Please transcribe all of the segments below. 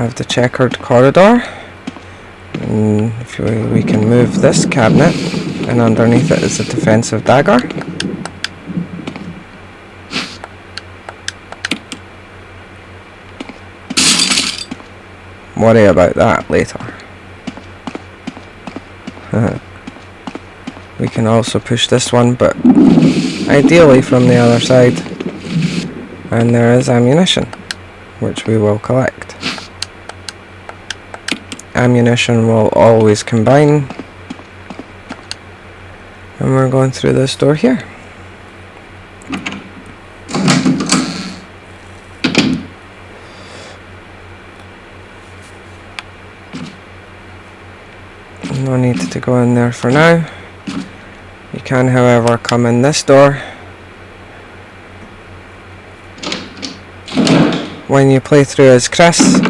have the checkered corridor. And if we can move this cabinet, and underneath it is a defensive dagger. Worry about that later. We can also push this one, but ideally from the other side. And there is ammunition, which we will collect. Ammunition will always combine. And we're going through this door here. No need to go in there for now. You can, however, come in this door. When you play through as Chris,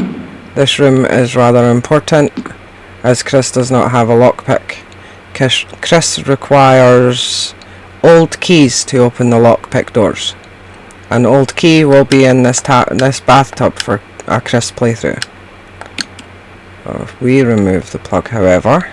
this room is rather important, as Chris does not have a lockpick. Chris requires old keys to open the lockpick doors. An old key will be in this bathtub for a Chris playthrough. So if we remove the plug, however,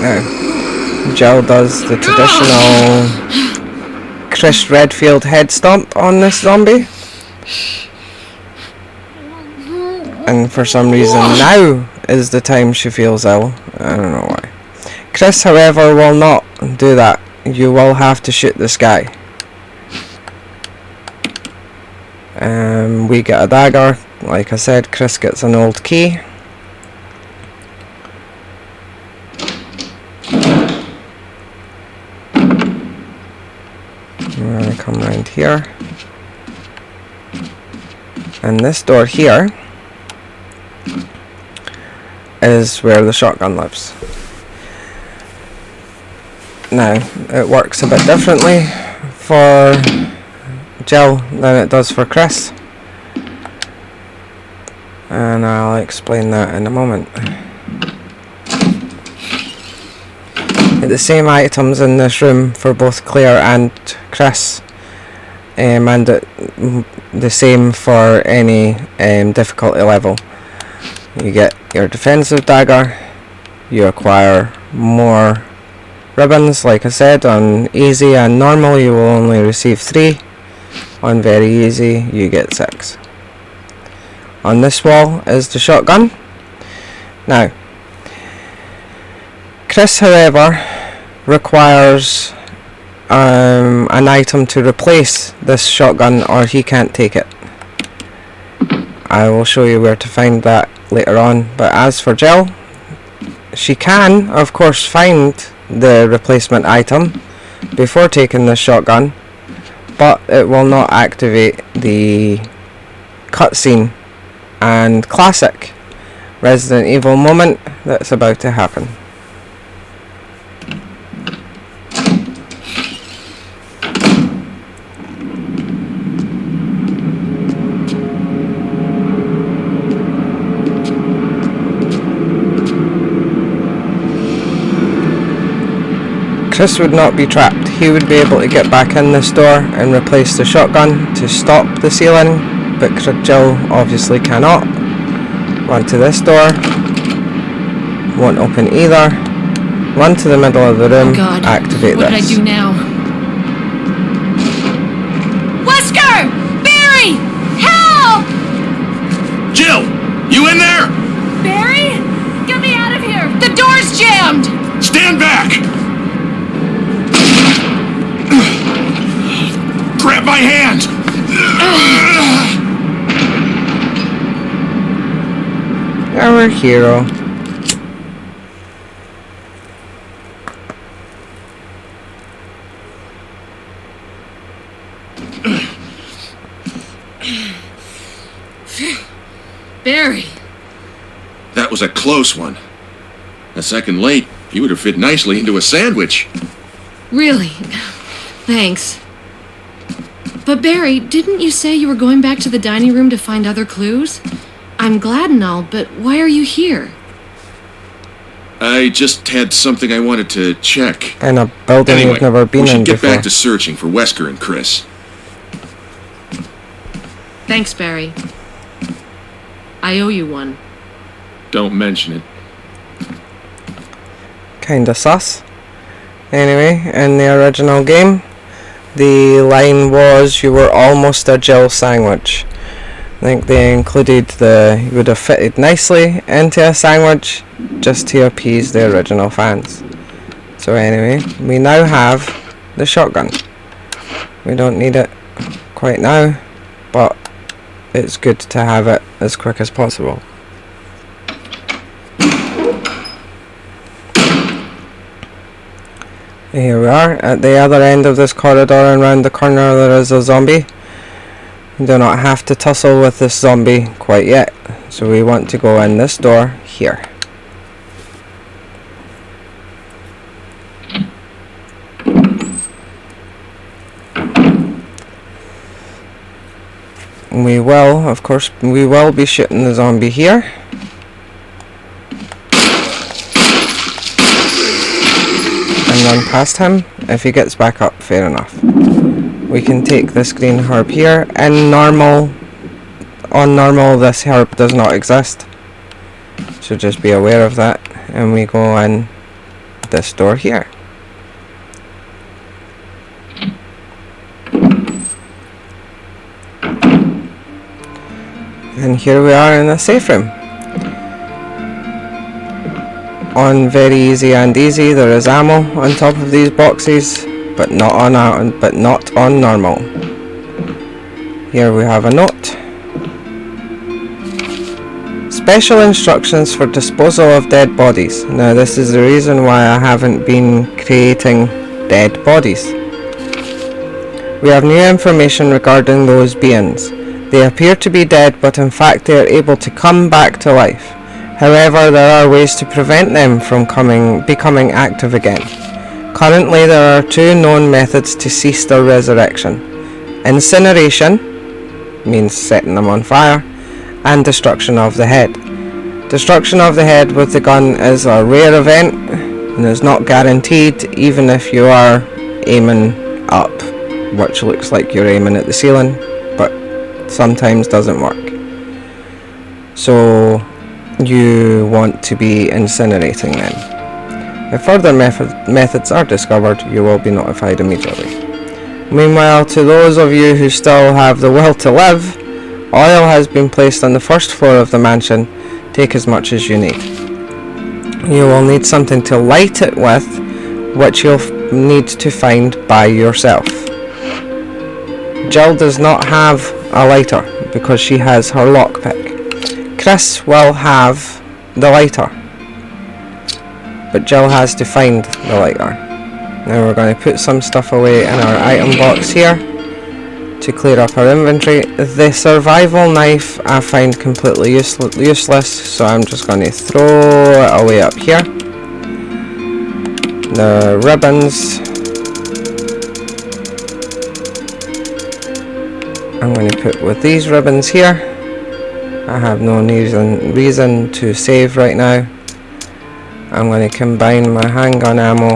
now Jill does the traditional Chris Redfield head stomp on this zombie, and for some reason now is the time she feels ill. I don't know why. Chris, however, will not do that. You will have to shoot this guy. We get a dagger. Like I said, Chris gets an old key. We're going to come around here. And this door here is where the shotgun lives. Now, it works a bit differently for Jill than it does for Chris, and I'll explain that in a moment. The same items in this room for both Claire and Chris, and the same for any difficulty level. You get your defensive dagger, you acquire more ribbons. Like I said, on easy and normal you will only receive 3, on very easy you get 6. On this wall is the shotgun. Now, Chris, however, requires an item to replace this shotgun, or he can't take it. I will show you where to find that later on. But as for Jill, she can, of course, find the replacement item before taking the shotgun, but it will not activate the cutscene and classic Resident Evil moment that's about to happen. Chris would not be trapped. He would be able to get back in this door and replace the shotgun to stop the ceiling, but Jill obviously cannot. Run to this door. Won't open either. Run to the middle of the room. Oh God. Activate what this. What do I do now? Wesker! Barry! Help! Jill! You in there? Barry? Get me out of here! The door's jammed! Stand back! Grab my hand! Our hero. Barry. That was a close one. A second late, you would have fit nicely into a sandwich. Really? Thanks. But Barry, didn't you say you were going back to the dining room to find other clues? I'm glad and all, but why are you here? I just had something I wanted to check. In a building Anyway, you've never been we should in get before. back to searching for Wesker and Chris. Thanks, Barry. I owe you one. Don't mention it. Kinda sus. Anyway, in the original game, the line was, "You were almost a Jill sandwich." I think they included you would have fitted nicely into a sandwich just to appease the original fans. So anyway, we now have the shotgun. We don't need it quite now, but it's good to have it as quick as possible. Here we are at the other end of this corridor, and round the corner there is a zombie. We do not have to tussle with this zombie quite yet, so we want to go in this door here. We will, of course, be shooting the zombie here. And run past him. If he gets back up, fair enough. We can take this green herb here. On normal, this herb does not exist. So just be aware of that. And we go in this door here. And here we are in the safe room. On very easy and easy, there is ammo on top of these boxes, but not on normal. Here we have a note. Special instructions for disposal of dead bodies. Now this is the reason why I haven't been creating dead bodies. We have new information regarding those beings. They appear to be dead, but in fact they are able to come back to life. However, there are ways to prevent them from becoming active again. Currently, there are two known methods to cease their resurrection. Incineration, means setting them on fire, and destruction of the head. Destruction of the head with the gun is a rare event, and is not guaranteed even if you are aiming up, which looks like you're aiming at the ceiling, but sometimes doesn't work. So you want to be incinerating them. If further methods are discovered, you will be notified immediately. Meanwhile, to those of you who still have the will to live, oil has been placed on the first floor of the mansion. Take as much as you need. You will need something to light it with, which you'll need to find by yourself. Jill does not have a lighter because she has her lockpick. Chris will have the lighter, but Jill has to find the lighter. Now we're going to put some stuff away in our item box here to clear up our inventory. The survival knife I find completely useless, so I'm just going to throw it away up here. The ribbons, I'm going to put with these ribbons here. I have no reason to save right now. I'm going to combine my handgun ammo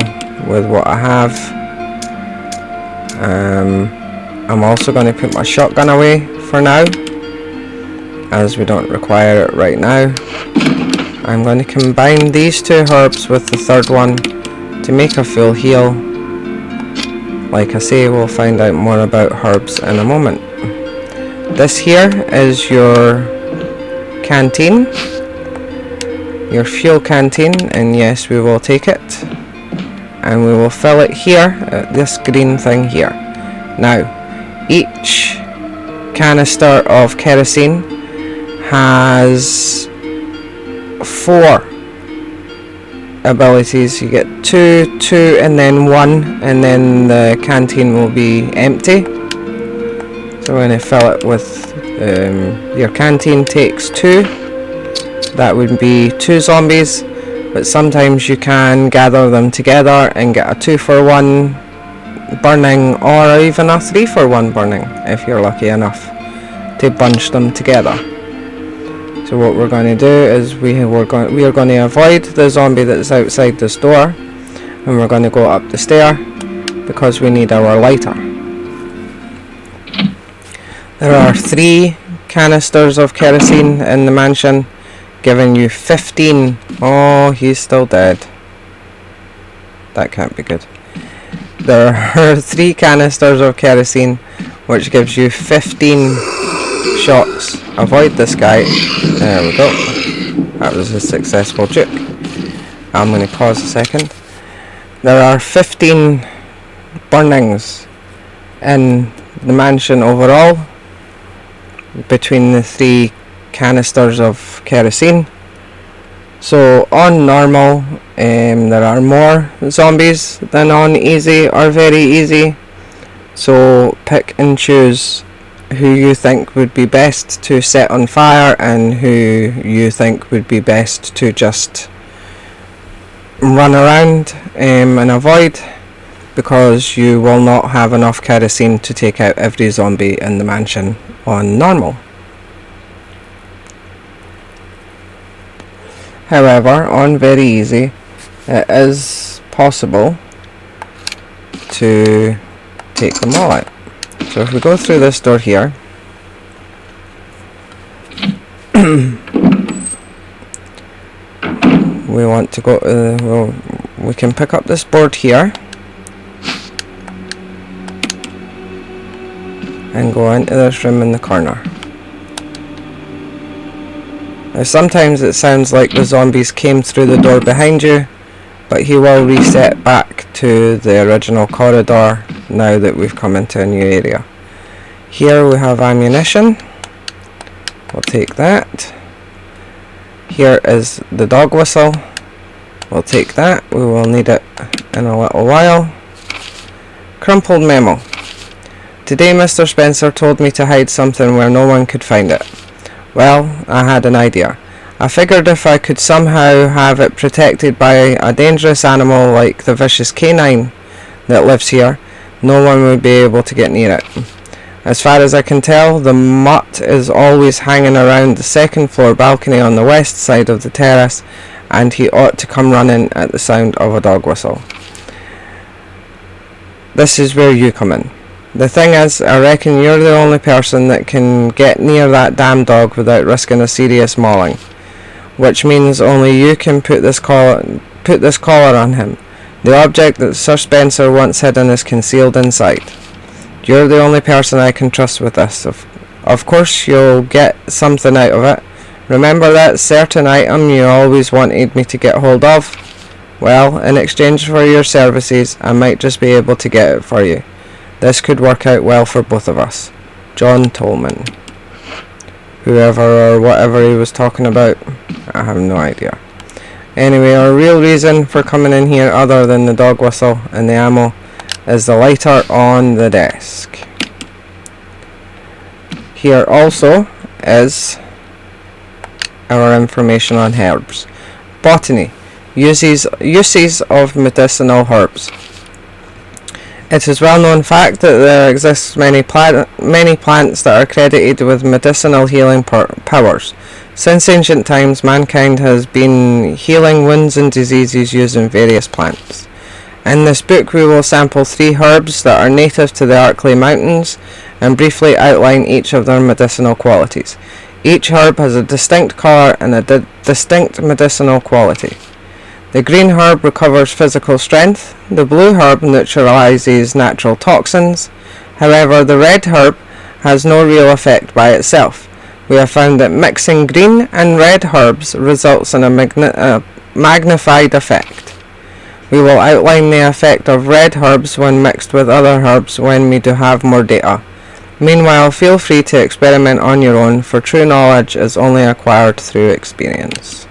with what I have. I'm also going to put my shotgun away for now, as we don't require it right now. I'm going to combine these two herbs with the third one to make a full heal. Like I say, we'll find out more about herbs in a moment. This here is your canteen, your fuel canteen, and yes, we will take it and we will fill it here at this green thing here. Now, each canister of kerosene has 4 abilities. You get 2, 2, and then 1, and then the canteen will be empty. So we're going to fill it with your canteen takes 2. That would be 2 zombies, but sometimes you can gather them together and get a 2-for-1 burning, or even a 3-for-1 burning if you're lucky enough to bunch them together. So what we're going to do is we are going to avoid the zombie that's outside this door, and we're going to go up the stair because we need our lighter. There are 3 canisters of kerosene in the mansion, giving you 15. Oh, he's still dead. That can't be good. There are 3 canisters of kerosene, which gives you 15 shots. Avoid this guy. There we go. That was a successful juke. I'm going to pause a second. There are 15 burnings in the mansion overall, between the 3 canisters of kerosene. So on normal, there are more zombies than on easy or very easy. So pick and choose who you think would be best to set on fire and who you think would be best to just run around and avoid, because you will not have enough kerosene to take out every zombie in the mansion on normal. However, on very easy, it is possible to take them all out. So if we go through this door here, we want to go well, we can pick up this board here and go into this room in the corner. Now sometimes it sounds like the zombies came through the door behind you, but he will reset back to the original corridor now that we've come into a new area. Here we have ammunition. We'll take that. Here is the dog whistle. We'll take that. We will need it in a little while. Crumpled memo. Today Mr. Spencer told me to hide something where no one could find it. Well, I had an idea. I figured if I could somehow have it protected by a dangerous animal like the vicious canine that lives here, no one would be able to get near it. As far as I can tell, the mutt is always hanging around the second floor balcony on the west side of the terrace, and he ought to come running at the sound of a dog whistle. This is where you come in. The thing is, I reckon you're the only person that can get near that damn dog without risking a serious mauling, which means only you can put this collar on him. The object that Sir Spencer once hidden is concealed inside. You're the only person I can trust with this. Of course you'll get something out of it. Remember that certain item you always wanted me to get hold of? Well, in exchange for your services, I might just be able to get it for you. This could work out well for both of us. John Tolman. Whoever or whatever he was talking about, I have no idea. Anyway, our real reason for coming in here, other than the dog whistle and the ammo, is the lighter on the desk. Here also is our information on herbs. Botany. Uses of medicinal herbs. It is well known fact that there exists many plants that are credited with medicinal healing powers. Since ancient times, mankind has been healing wounds and diseases using various plants. In this book we will sample 3 herbs that are native to the Arklay Mountains and briefly outline each of their medicinal qualities. Each herb has a distinct colour and a distinct medicinal quality. The green herb recovers physical strength, the blue herb neutralizes natural toxins. However, the red herb has no real effect by itself. We have found that mixing green and red herbs results in a magnified effect. We will outline the effect of red herbs when mixed with other herbs when we do have more data. Meanwhile, feel free to experiment on your own, for true knowledge is only acquired through experience.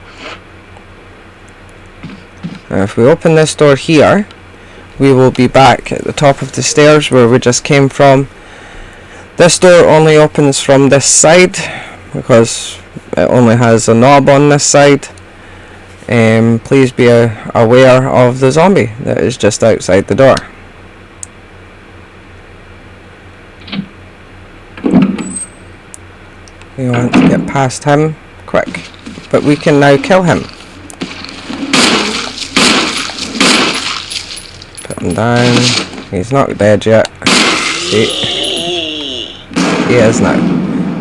Now, if we open this door here, we will be back at the top of the stairs where we just came from. This door only opens from this side because it only has a knob on this side. Please be aware of the zombie that is just outside the door. We want to get past him quick, but we can now kill him. Put him down. He's not dead yet. See? He is now.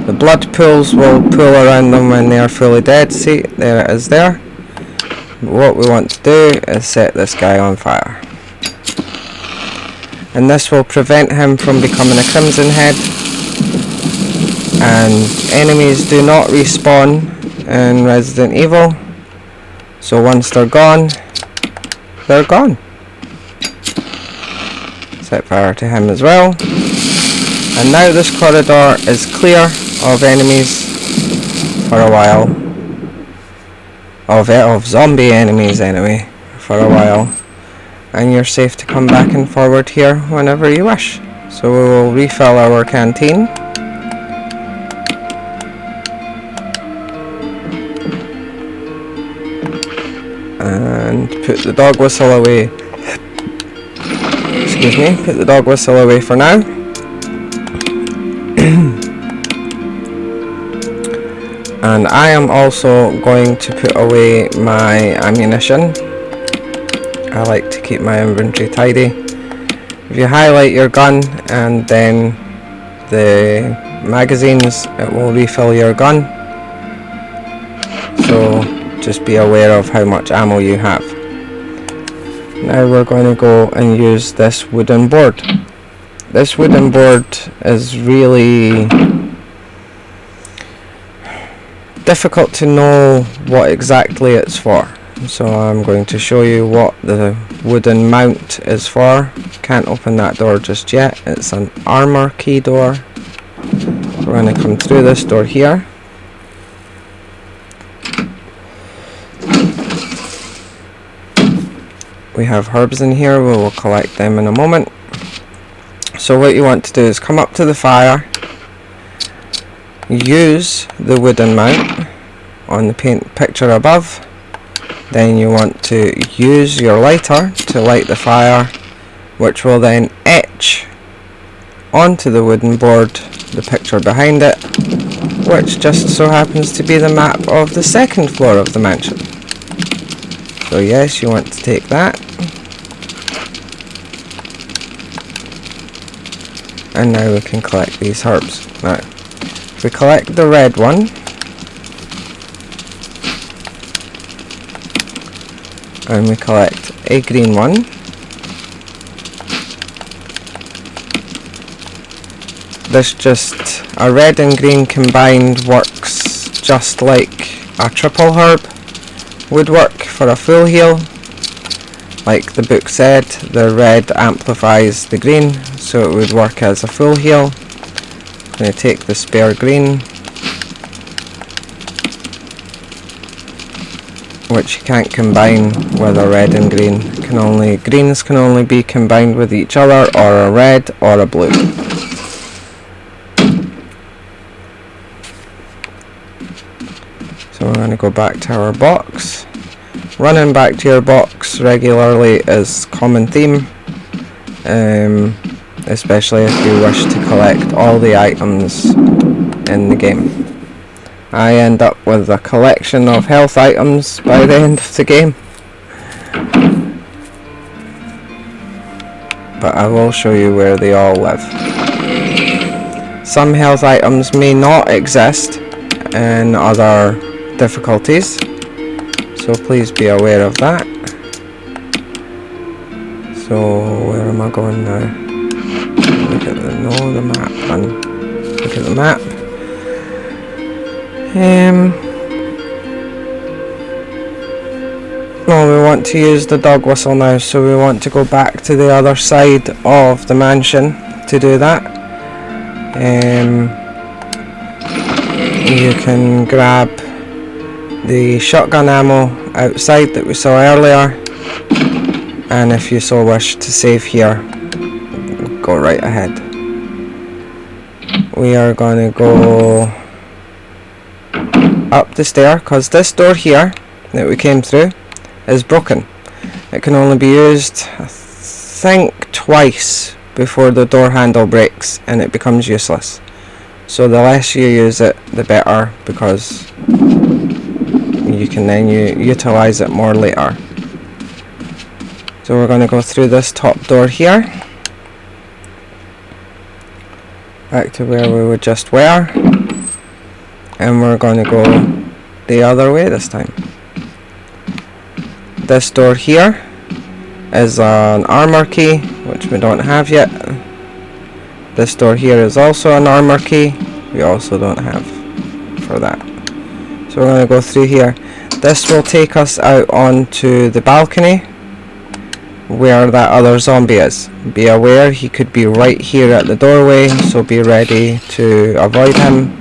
The blood pools will pool around them when they are fully dead. See, there it is there. What we want to do is set this guy on fire. And this will prevent him from becoming a Crimson Head. And enemies do not respawn in Resident Evil. So once they're gone, they're gone. Set fire to him as well. And now this corridor is clear of enemies for a while. Of zombie enemies anyway, for a while. And you're safe to come back and forward here whenever you wish. So we will refill our canteen. And put the dog whistle away. Excuse me, put the dog whistle away for now. And I am also going to put away my ammunition. I like to keep my inventory tidy. If you highlight your gun and then the magazines, it will refill your gun. So just be aware of how much ammo you have. Now we're going to go and use this wooden board. This wooden board is really difficult to know what exactly it's for. So I'm going to show you what the wooden mount is for. Can't open that door just yet. It's an armor key door. We're going to come through this door here. We have herbs in here. We will collect them in a moment. So what you want to do is come up to the fire, use the wooden mount on the paint picture above. Then you want to use your lighter to light the fire, which will then etch onto the wooden board the picture behind it, which just so happens to be the map of the second floor of the mansion. So yes, you want to take that. And now we can collect these herbs. Now, if we collect the red one, and we collect a green one, this just, a red and green combined works just like a triple herb would work for a full heal. Like the book said, the red amplifies the green, so it would work as a full heal. I'm going to take the spare green, which you can't combine with a red and green. Greens can only be combined with each other, or a red or a blue. So we're going to go back to our box. Running back to your box regularly is common theme, especially if you wish to collect all the items in the game. I end up with a collection of health items by the end of the game, but I will show you where they all live. Some health items may not exist in other difficulties, so please be aware of that. So where am I going now? Look at the map, and look at the map. Well, we want to use the dog whistle now, so we want to go back to the other side of the mansion to do that. You can grab the shotgun ammo outside that we saw earlier, and if you so wish to save here, go right ahead. We are going to go up the stair, because this door here that we came through is broken. It can only be used, I think, twice before the door handle breaks and it becomes useless. So the less you use it, the better, because you can then utilize it more later. So we're going to go through this top door here, back to where we just were, and we're going to go the other way this time. This door here is an armor key, which we don't have yet. This door here is also an armor key, we also don't have for that. So we're going to go through here. This will take us out onto the balcony where that other zombie is. Be aware, he could be right here at the doorway, so be ready to avoid him.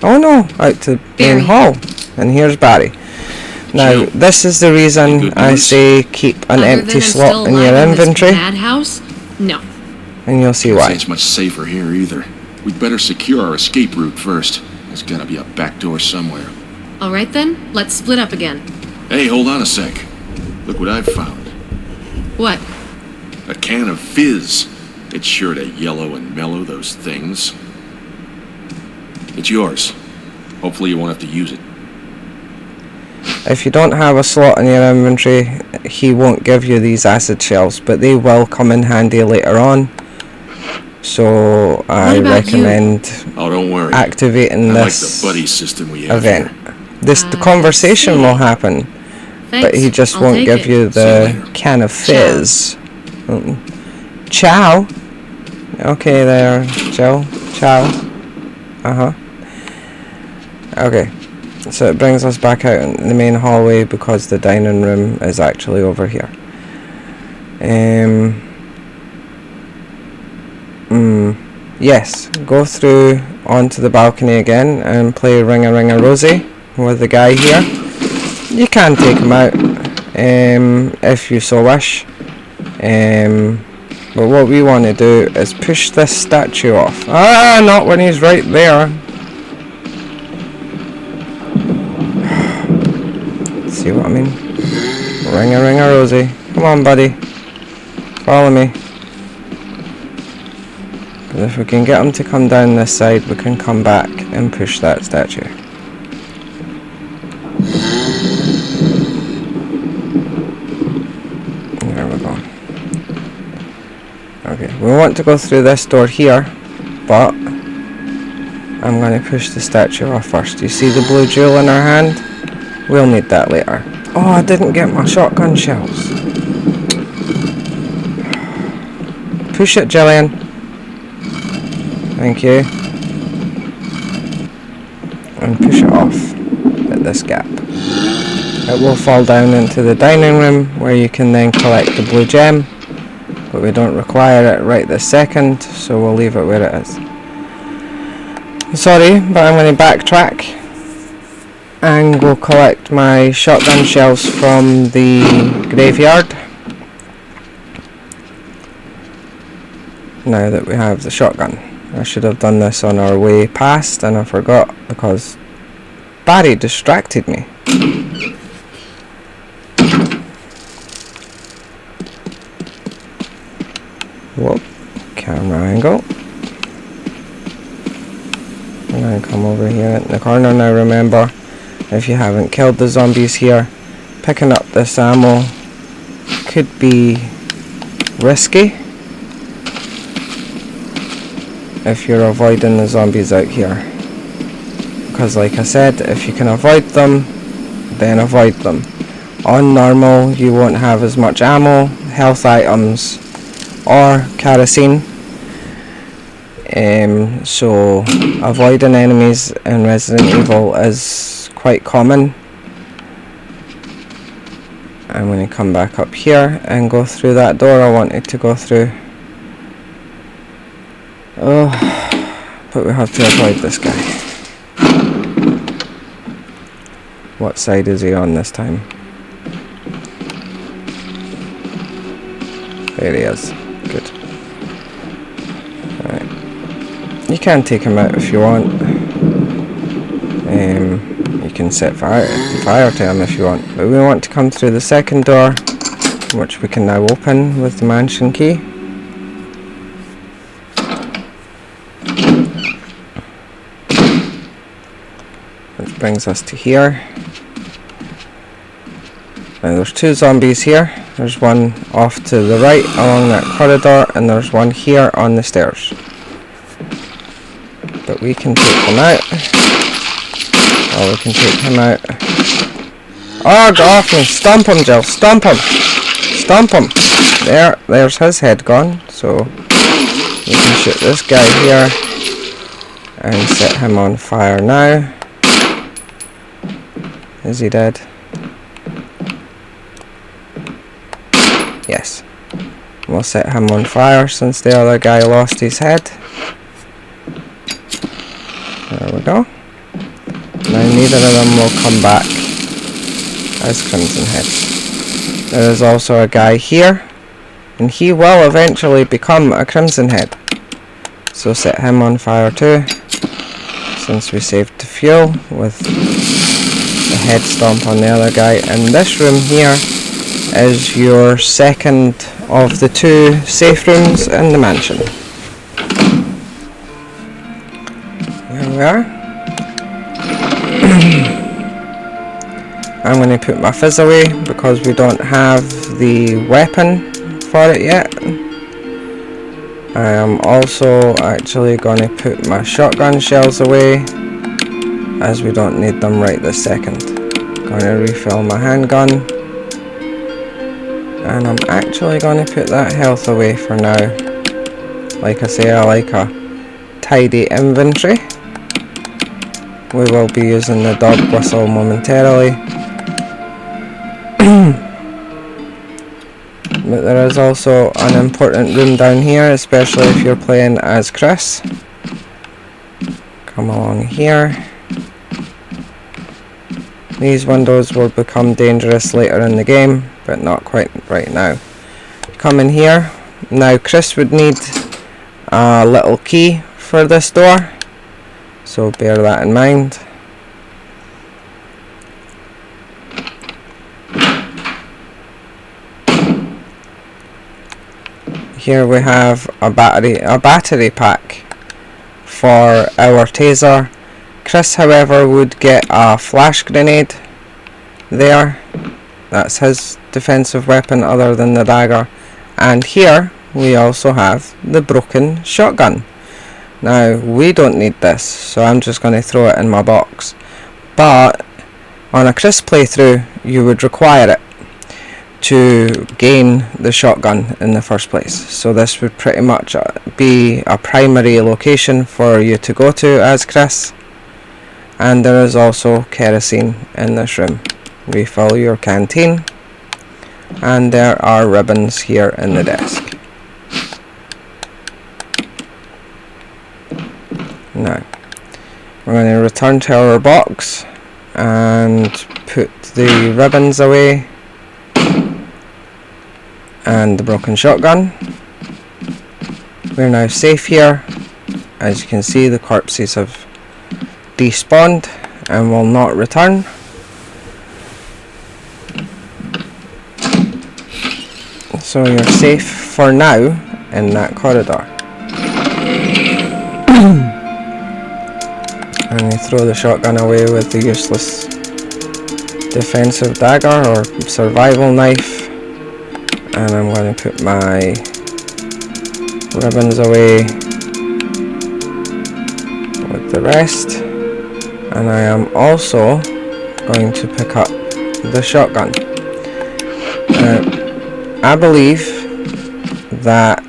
Oh no, out to main hall. And here's Barry. Now, this is the reason I say keep an empty slot in your inventory. Madhouse? No. And you'll see why. It's much safer here either. We'd better secure our escape route first. There's gotta be a back door somewhere. Alright then, let's split up again. Hey, hold on a sec. Look what I've found. What? A can of fizz. It's sure to yellow and mellow those things. It's yours. Hopefully you won't have to use it. If you don't have a slot in your inventory, he won't give you these acid shells, but they will come in handy later on. So I recommend don't worry. activating this like the buddy system we have event. Here. The conversation will happen, Thanks. but he just I'll won't take give it. you the can of fizz. Ciao. Okay there, Joe. Ciao. Okay. So it brings us back out in the main hallway because the dining room is actually over here. Yes, go through onto the balcony again and play Ring a Ring a Rosie with the guy here. You can take him out if you so wish. But what we want to do is push this statue off. Ah, not when he's right there. See what I mean? Ring a Rosie. Come on, buddy. Follow me. But if we can get him to come down this side, we can come back and push that statue. There we go. Okay, we want to go through this door here, but I'm going to push the statue off first. You see the blue jewel in her hand? We'll need that later. Oh, I didn't get my shotgun shells. Push it, Jillian. Thank you. And push it off at this gap. It will fall down into the dining room where you can then collect the blue gem. But we don't require it right this second, so we'll leave it where it is. Sorry, but I'm going to backtrack and go collect my shotgun shells from the graveyard. Now that we have the shotgun. I should have done this on our way past and I forgot because Barry distracted me. Whoop, camera angle. I'm going to come over here in the corner now. Remember, if you haven't killed the zombies here, picking up this ammo could be risky if you're avoiding the zombies out here, because like I said, if you can avoid them, then avoid them. On normal you won't have as much ammo, health items or kerosene, so avoiding enemies in Resident Evil is quite common. I'm going to come back up here and go through that door I wanted to go through. Oh, but we have to avoid this guy. What side is he on this time? There he is. Good. Alright. You can take him out if you want. You can set fire to him if you want. But we want to come through the second door, which we can now open with the mansion key. brings us to here. Now there's 2 zombies here. There's one off to the right along that corridor, and there's one here on the stairs. But we can take them out. Or we can take him out. Oh, go off me! Stomp him, Jill! Stomp him! Stomp him! There's his head gone. So we can shoot this guy here and set him on fire now. Is he dead? Yes. We'll set him on fire since the other guy lost his head. There we go. Now neither of them will come back as Crimson Heads. There is also a guy here, and he will eventually become a Crimson Head. So set him on fire too, since we saved the fuel with the head stomp on the other guy. And this room here is your second of the 2 safe rooms in the mansion. There we are. I'm going to put my fizz away because we don't have the weapon for it yet. I am also actually going to put my shotgun shells away, as we don't need them right this second. Going to refill my handgun, and I'm actually going to put that health away for now. Like I say, I like a tidy inventory. We will be using the dog whistle momentarily. But there is also an important room down here, especially if you're playing as Chris. Come along here. These windows will become dangerous later in the game, but not quite right now. Come in here. Now Chris would need a little key for this door, so bear that in mind. Here we have a battery pack for our taser. Chris, however, would get a flash grenade there. That's his defensive weapon other than the dagger. And here we also have the broken shotgun. Now we don't need this, so I'm just going to throw it in my box. But on a Chris playthrough, you would require it to gain the shotgun in the first place. So this would pretty much be a primary location for you to go to as Chris. And there is also kerosene in this room. Refill your canteen. And there are ribbons here in the desk. Now, we're going to return to our box and put the ribbons away and the broken shotgun. We're now safe here. As you can see, the corpses have despawned and will not return. So you're safe for now in that corridor. And you throw the shotgun away with the useless defensive dagger or survival knife. And I'm going to put my ribbons away with the rest. And I am also going to pick up the shotgun. I believe that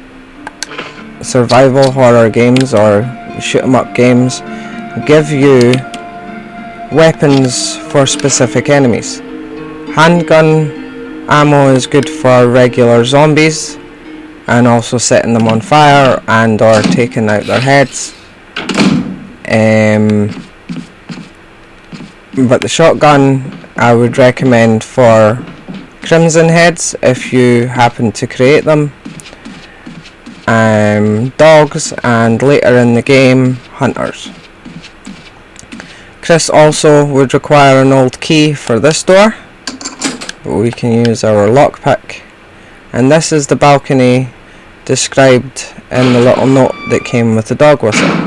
survival horror games or shoot 'em up games give you weapons for specific enemies. Handgun ammo is good for regular zombies and also setting them on fire and or taking out their heads. But the shotgun I would recommend for Crimson Heads if you happen to create them, dogs, and later in the game, hunters. Chris also would require an old key for this door, but we can use our lockpick. And this is the balcony described in the little note that came with the dog whistle.